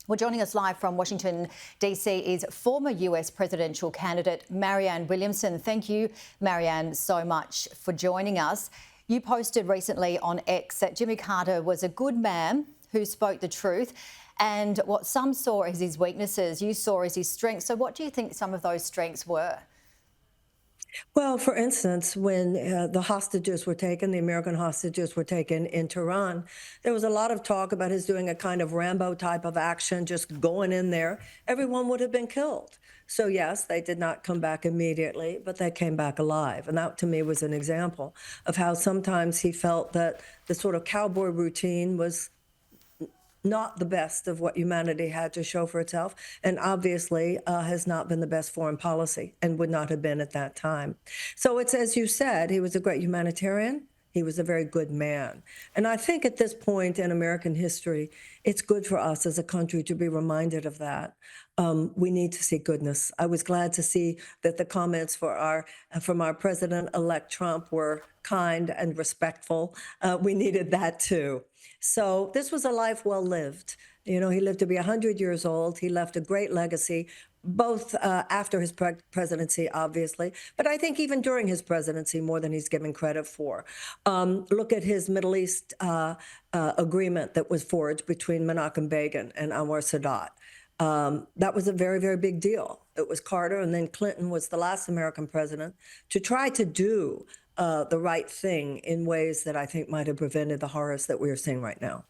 Well, joining us live from Washington, D.C. is former US presidential candidate Marianne Williamson. Thank you, Marianne, so much for joining us. You posted recently on X that Jimmy Carter was a good man who spoke the truth, and what some saw as his weaknesses, you saw as his strengths. So what do you think some of those strengths were? Well, for instance, when the hostages were taken, the American hostages were taken in Tehran, there was a lot of talk about his doing a kind of Rambo type of action, just going in there. Everyone would have been killed. So yes, they did not come back immediately, but they came back alive. And that to me was an example of how sometimes he felt that the sort of cowboy routine was not the best of what humanity had to show for itself, and obviously has not been the best foreign policy and would not have been at that time. So it's, as you said, he was a great humanitarian. He was a very good man. And I think at this point in American history, it's good for us as a country to be reminded of that. We need to see goodness. I was glad to see that the comments from our President-elect Trump were kind and respectful. We needed that too. So this was a life well lived. You know, he lived to be 100 years old. He left a great legacy, both after his presidency, obviously, but I think even during his presidency, more than he's given credit for. Look at his Middle East agreement that was forged between Menachem Begin and Anwar Sadat. That was a very, very big deal. It was Carter, and then Clinton was the last American president to try to do the right thing in ways that I think might have prevented the horrors that we are seeing right now.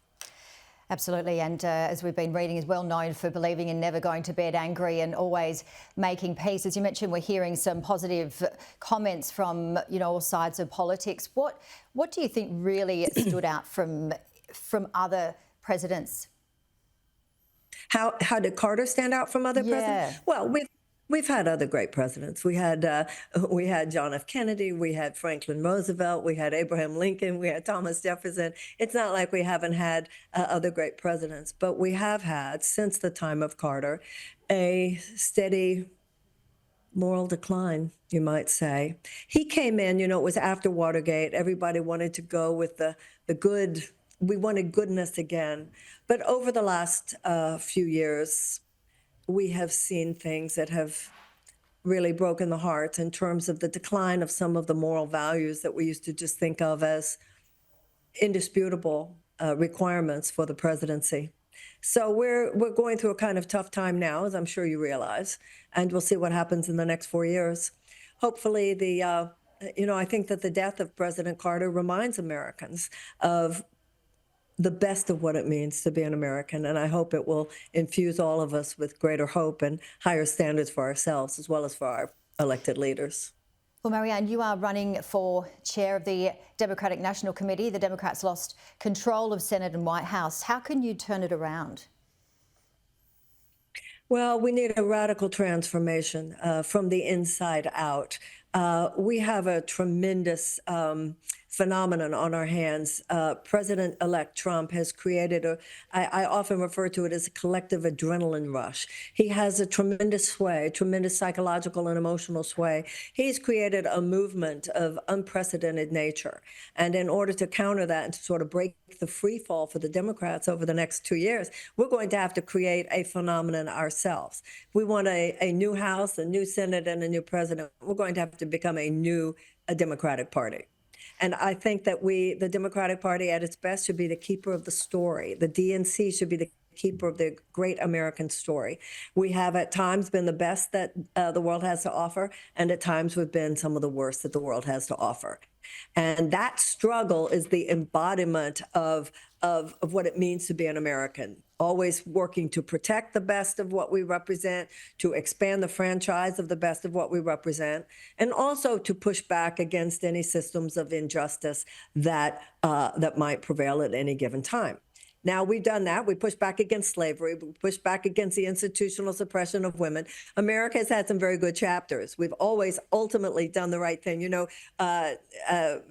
Absolutely, and as we've been reading, is well known for believing in never going to bed angry and always making peace. As you mentioned, we're hearing some positive comments from all sides of politics. What do you think really stood out from other presidents? How did Carter stand out from other presidents? Well, we've had other great presidents. We had John F. Kennedy, we had Franklin Roosevelt, we had Abraham Lincoln, we had Thomas Jefferson. It's not like we haven't had other great presidents, but we have had, since the time of Carter, a steady moral decline, you might say. He came in, it was after Watergate. Everybody wanted to go with the good. We wanted goodness again. But over the last few years, we have seen things that have really broken the heart in terms of the decline of some of the moral values that we used to just think of as indisputable requirements for the presidency. So we're going through a kind of tough time now, as I'm sure you realize, and we'll see what happens in the next 4 years. Hopefully I think that the death of President Carter reminds Americans of the best of what it means to be an American. And I hope it will infuse all of us with greater hope and higher standards for ourselves, as well as for our elected leaders. Well, Marianne, you are running for chair of the Democratic National Committee. The Democrats lost control of Senate and White House. How can you turn it around? Well, we need a radical transformation from the inside out. We have a tremendous phenomenon on our hands. President-elect Trump has created I often refer to it as a collective adrenaline rush. He has a tremendous sway, tremendous psychological and emotional sway. He's created a movement of unprecedented nature. And in order to counter that and to sort of break the free fall for the Democrats over the next 2 years, we're going to have to create a phenomenon ourselves. We want a new House, a new Senate, and a new president. We're going to have to become a Democratic Party. And I think that the Democratic Party at its best should be the keeper of the story. The DNC should be the keeper of the great American story. We have at times been the best that the world has to offer, and at times we've been some of the worst that the world has to offer. And that struggle is the embodiment of what it means to be an American, always working to protect the best of what we represent, to expand the franchise of the best of what we represent, and also to push back against any systems of injustice that might prevail at any given time. Now, we've done that. We pushed back against slavery. We pushed back against the institutional suppression of women. America has had some very good chapters. We've always ultimately done the right thing.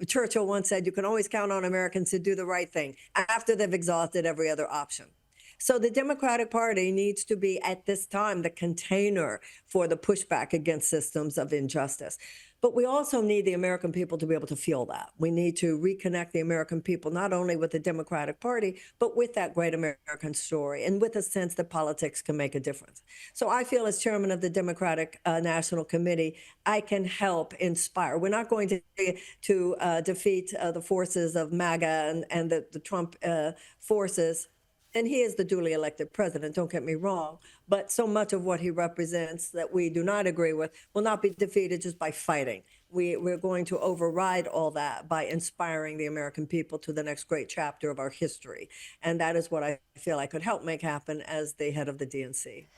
Churchill once said, you can always count on Americans to do the right thing after they've exhausted every other option. So the Democratic Party needs to be, at this time, the container for the pushback against systems of injustice. But we also need the American people to be able to feel that. We need to reconnect the American people, not only with the Democratic Party, but with that great American story and with a sense that politics can make a difference. So I feel, as chairman of the Democratic National Committee, I can help inspire. We're not going to defeat the forces of MAGA and the Trump forces. And he is the duly elected president, don't get me wrong, but so much of what he represents that we do not agree with will not be defeated just by fighting. We're going to override all that by inspiring the American people to the next great chapter of our history. And that is what I feel I could help make happen as the head of the DNC.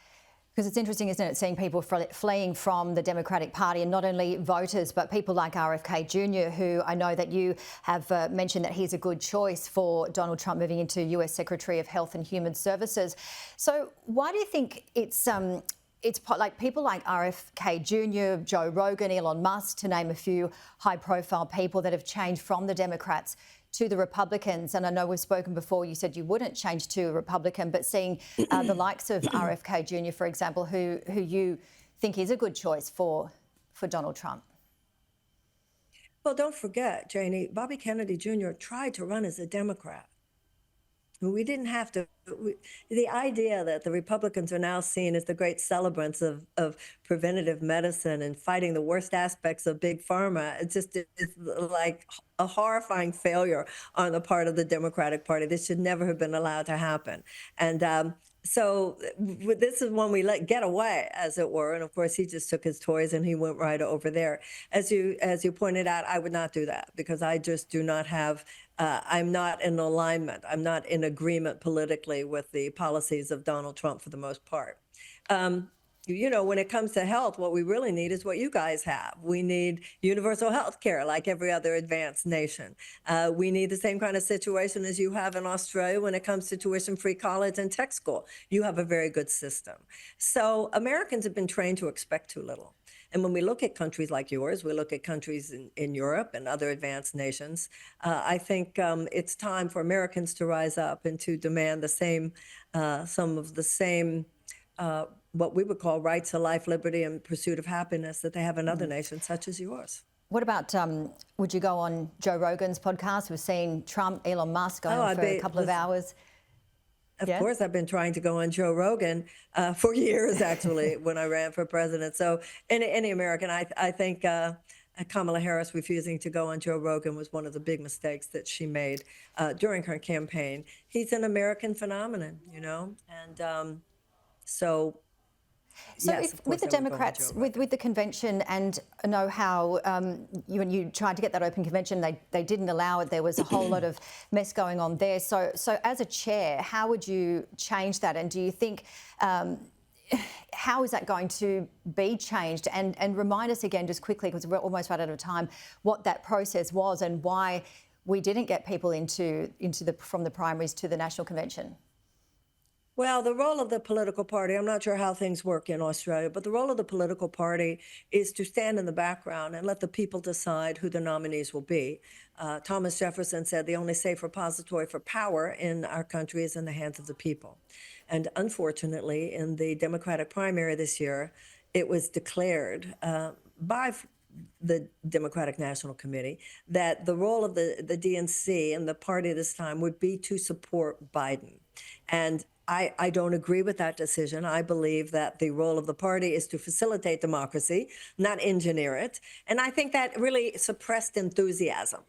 Because it's interesting, isn't it, seeing people fleeing from the Democratic Party, and not only voters, but people like RFK Jr., who I know that you have mentioned that he's a good choice for Donald Trump moving into US Secretary of Health and Human Services. So why do you think it's like people like RFK Jr., Joe Rogan, Elon Musk, to name a few high-profile people that have changed from the Democrats to the Republicans? And I know we've spoken before, you said you wouldn't change to a Republican, but seeing the likes of RFK Jr., for example, who you think is a good choice for Donald Trump. Well, don't forget, Janie, Bobby Kennedy Jr. tried to run as a Democrat. We didn't have to. The idea that the Republicans are now seen as the great celebrants of preventative medicine and fighting the worst aspects of big pharma, it's like a horrifying failure on the part of the Democratic Party. This should never have been allowed to happen. And so this is one we let get away, as it were. And of course, he just took his toys and he went right over there. As you pointed out, I would not do that, because I just do not have. I'm not in alignment. I'm not in agreement politically with the policies of Donald Trump for the most part. When it comes to health, what we really need is what you guys have. We need universal health care like every other advanced nation. We need the same kind of situation as you have in Australia when it comes to tuition-free college and tech school. You have a very good system. So Americans have been trained to expect too little. And when we look at countries like yours, we look at countries in Europe and other advanced nations, I think it's time for Americans to rise up and to demand the same, some of the same, what we would call rights to life, liberty, and pursuit of happiness that they have in other nations, such as yours. What about, would you go on Joe Rogan's podcast? We've seen Trump, Elon Musk going on for a couple of hours. Of course, I've been trying to go on Joe Rogan for years, actually, when I ran for president. So any American, I think Kamala Harris refusing to go on Joe Rogan was one of the big mistakes that she made during her campaign. He's an American phenomenon, and so yes, with the Democrats, with the convention, and I know how when you tried to get that open convention, they didn't allow it. There was a whole lot of mess going on there. So as a chair, how would you change that? And do you think, how is that going to be changed? And remind us again, just quickly, because we're almost right out of time, what that process was and why we didn't get people from the primaries to the national convention. Well, the role of the political party, I'm not sure how things work in Australia, but the role of the political party is to stand in the background and let the people decide who the nominees will be. Thomas Jefferson said the only safe repository for power in our country is in the hands of the people. And unfortunately, in the Democratic primary this year, it was declared by the Democratic National Committee that the role of the DNC and the party this time would be to support Biden. And I don't agree with that decision. I believe that the role of the party is to facilitate democracy, not engineer it. And I think that really suppressed enthusiasm.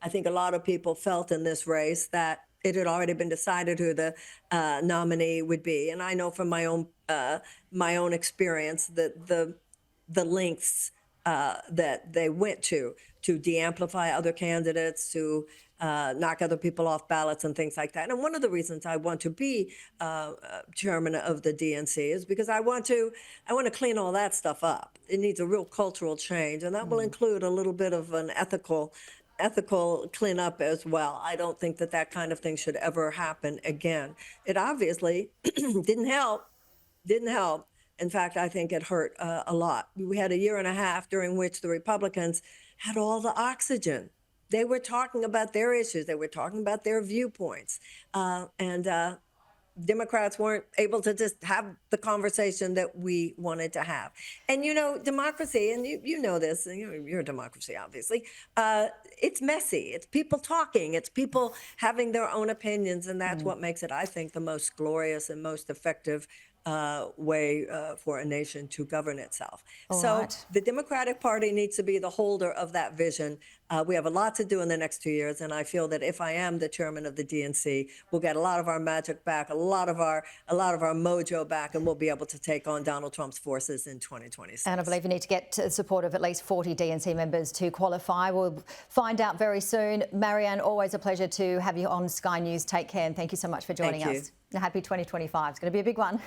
I think a lot of people felt in this race that it had already been decided who the nominee would be. And I know from my own experience that the lengths that they went to de-amplify other candidates, to knock other people off ballots and things like that. And one of the reasons I want to be chairman of the DNC is because I want to clean all that stuff up. It needs a real cultural change, and that will include a little bit of an ethical cleanup as well. I don't think that kind of thing should ever happen again. It obviously didn't help. In fact, I think it hurt a lot. We had a year and a half during which the Republicans had all the oxygen. They were talking about their issues. They were talking about their viewpoints. And Democrats weren't able to just have the conversation that we wanted to have. And, you know, democracy, and you know this, and you're a democracy, obviously, it's messy. It's people talking. It's people having their own opinions. And that's what makes it, I think, the most glorious and most effective way for a nation to govern itself. So right. the Democratic Party needs to be the holder of that vision. We have a lot to do in the next 2 years, and I feel that if I am the chairman of the DNC, we'll get a lot of our magic back, a lot of our mojo back, and we'll be able to take on Donald Trump's forces in 2026. And I believe you need to get support of at least 40 DNC members to qualify. We'll find out very soon. Marianne, always a pleasure to have you on Sky News. Take care, and thank you so much for joining us. Happy 2025. It's going to be a big one.